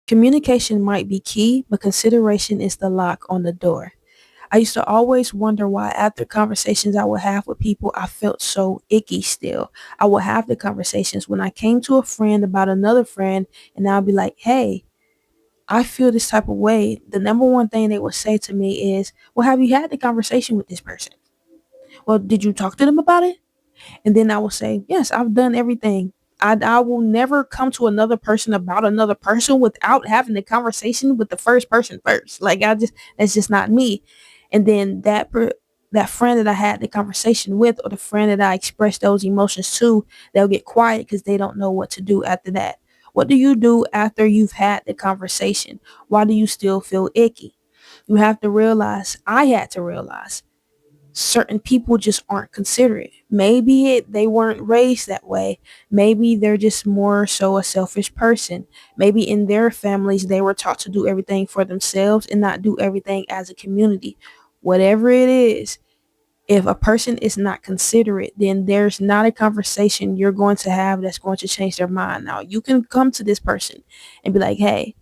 Communication might be key, but consideration is the lock on the door. I used to always wonder why after conversations I would have with people, I felt so icky still. I would have the conversations when I came to a friend about another friend, and I'll be like, hey, I feel this type of way. The number one thing they would say to me is, well, have you had the conversation with this person? Well, did you talk to them about it? And then I will say, yes, I've done everything. I will never come to another person about another person without having the conversation with the first person first. Like that's just not me. And then that friend that I had the conversation with, or the friend that I expressed those emotions to, they'll get quiet because they don't know what to do after that. What do you do after you've had the conversation? Why do you still feel icky? You have to realize, I had to realize, certain people just aren't considerate. Maybe they weren't raised that way. Maybe they're just more so a selfish person. Maybe in their families they were taught to do everything for themselves and not do everything as a community. Whatever it is, if a person is not considerate, then there's not a conversation you're going to have that's going to change their mind. Now, you can come to this person and be like, hey,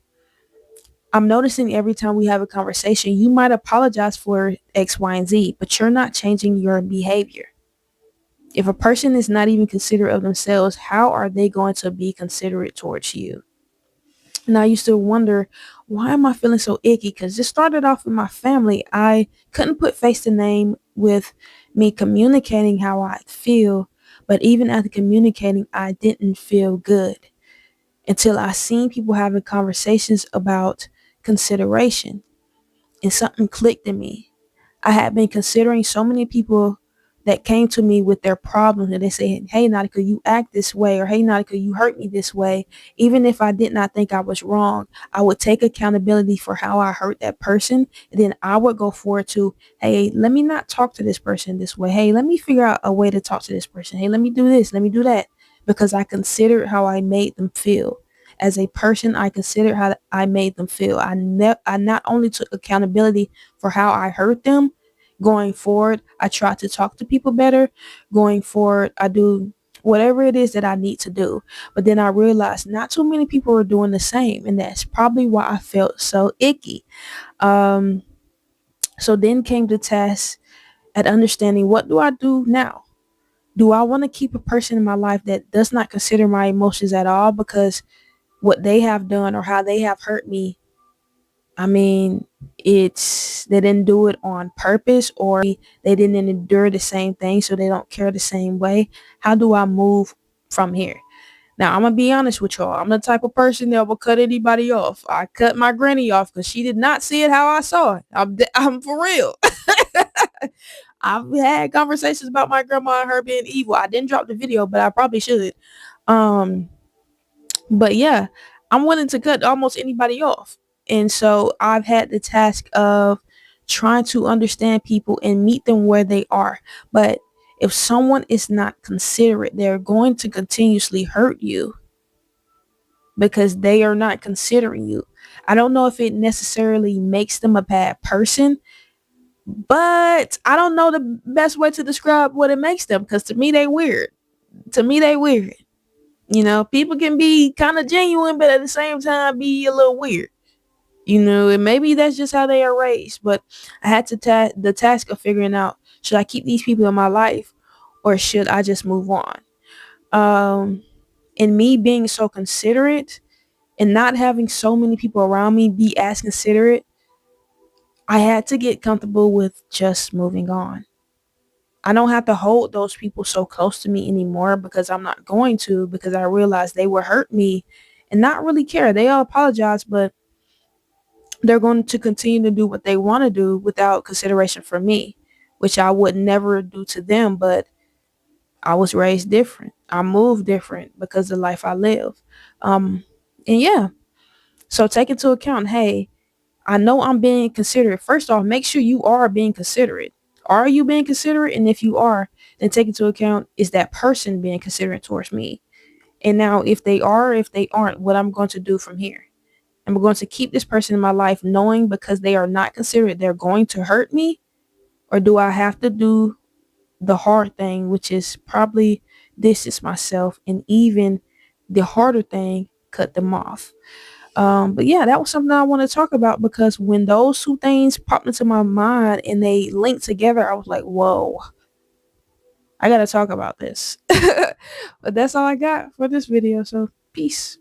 I'm noticing every time we have a conversation, you might apologize for X, Y, and Z, but you're not changing your behavior. If a person is not even considerate of themselves, how are they going to be considerate towards you? And I used to wonder, why am I feeling so icky? Because this started off in my family. I couldn't put face to name with me communicating how I feel, but even after communicating, I didn't feel good until I seen people having conversations about consideration, and something clicked in me. I had been considering so many people that came to me with their problems, and they say, hey, Nautica, you act this way, or hey, Nautica, you hurt me this way. Even if I did not think I was wrong, I would take accountability for how I hurt that person. And then I would go forward to, hey, let me not talk to this person this way. Hey, let me figure out a way to talk to this person. Hey, let me do this. Let me do that. Because I considered how I made them feel. As a person, I considered how I made them feel. I not only took accountability for how I hurt them. Going forward, I try to talk to people better. Going forward, I do whatever it is that I need to do. But then I realized not too many people are doing the same, and that's probably why I felt so icky. Um, so then came the task at understanding, what do I do now? Do I want to keep a person in my life that does not consider my emotions at all because what they have done or how they have hurt me? I mean, it's they didn't do it on purpose, or they didn't endure the same thing, so they don't care the same way. How do I move from here? Now, I'm gonna be honest with y'all. I'm the type of person that will cut anybody off. I cut my granny off because she did not see it how I saw it. I'm for real. I've had conversations about my grandma and her being evil. I didn't drop the video, but I probably should. Um, but yeah, I'm willing to cut almost anybody off. And so I've had the task of trying to understand people and meet them where they are. But if someone is not considerate, they're going to continuously hurt you because they are not considering you. I don't know if it necessarily makes them a bad person, but I don't know the best way to describe what it makes them, because to me they weird. To me they weird. You know, people can be kind of genuine, but at the same time be a little weird. You know, and maybe that's just how they are raised. But I had to the task of figuring out, should I keep these people in my life or should I just move on? Um, and me being so considerate and not having so many people around me be as considerate, I had to get comfortable with just moving on. I don't have to hold those people so close to me anymore, because I'm not going to, because I realized they would hurt me and not really care. They all apologize, but they're going to continue to do what they want to do without consideration for me, which I would never do to them. But I was raised different. I moved different because of the life I live. Um, and yeah, so take into account, hey, I know I'm being considerate. First off, make sure you are being considerate. Are you being considerate? And if you are, then take into account, is that person being considerate towards me? And now, if they are, if they aren't, what I'm going to do from here? Am I going to keep this person in my life knowing because they are not considerate they're going to hurt me? Or do I have to do the hard thing, which is probably distance myself, and even the harder thing, cut them off? But yeah, that was something I want to talk about because when those two things popped into my mind and they linked together, I was like, whoa, I gotta talk about this. But that's all I got for this video. So peace.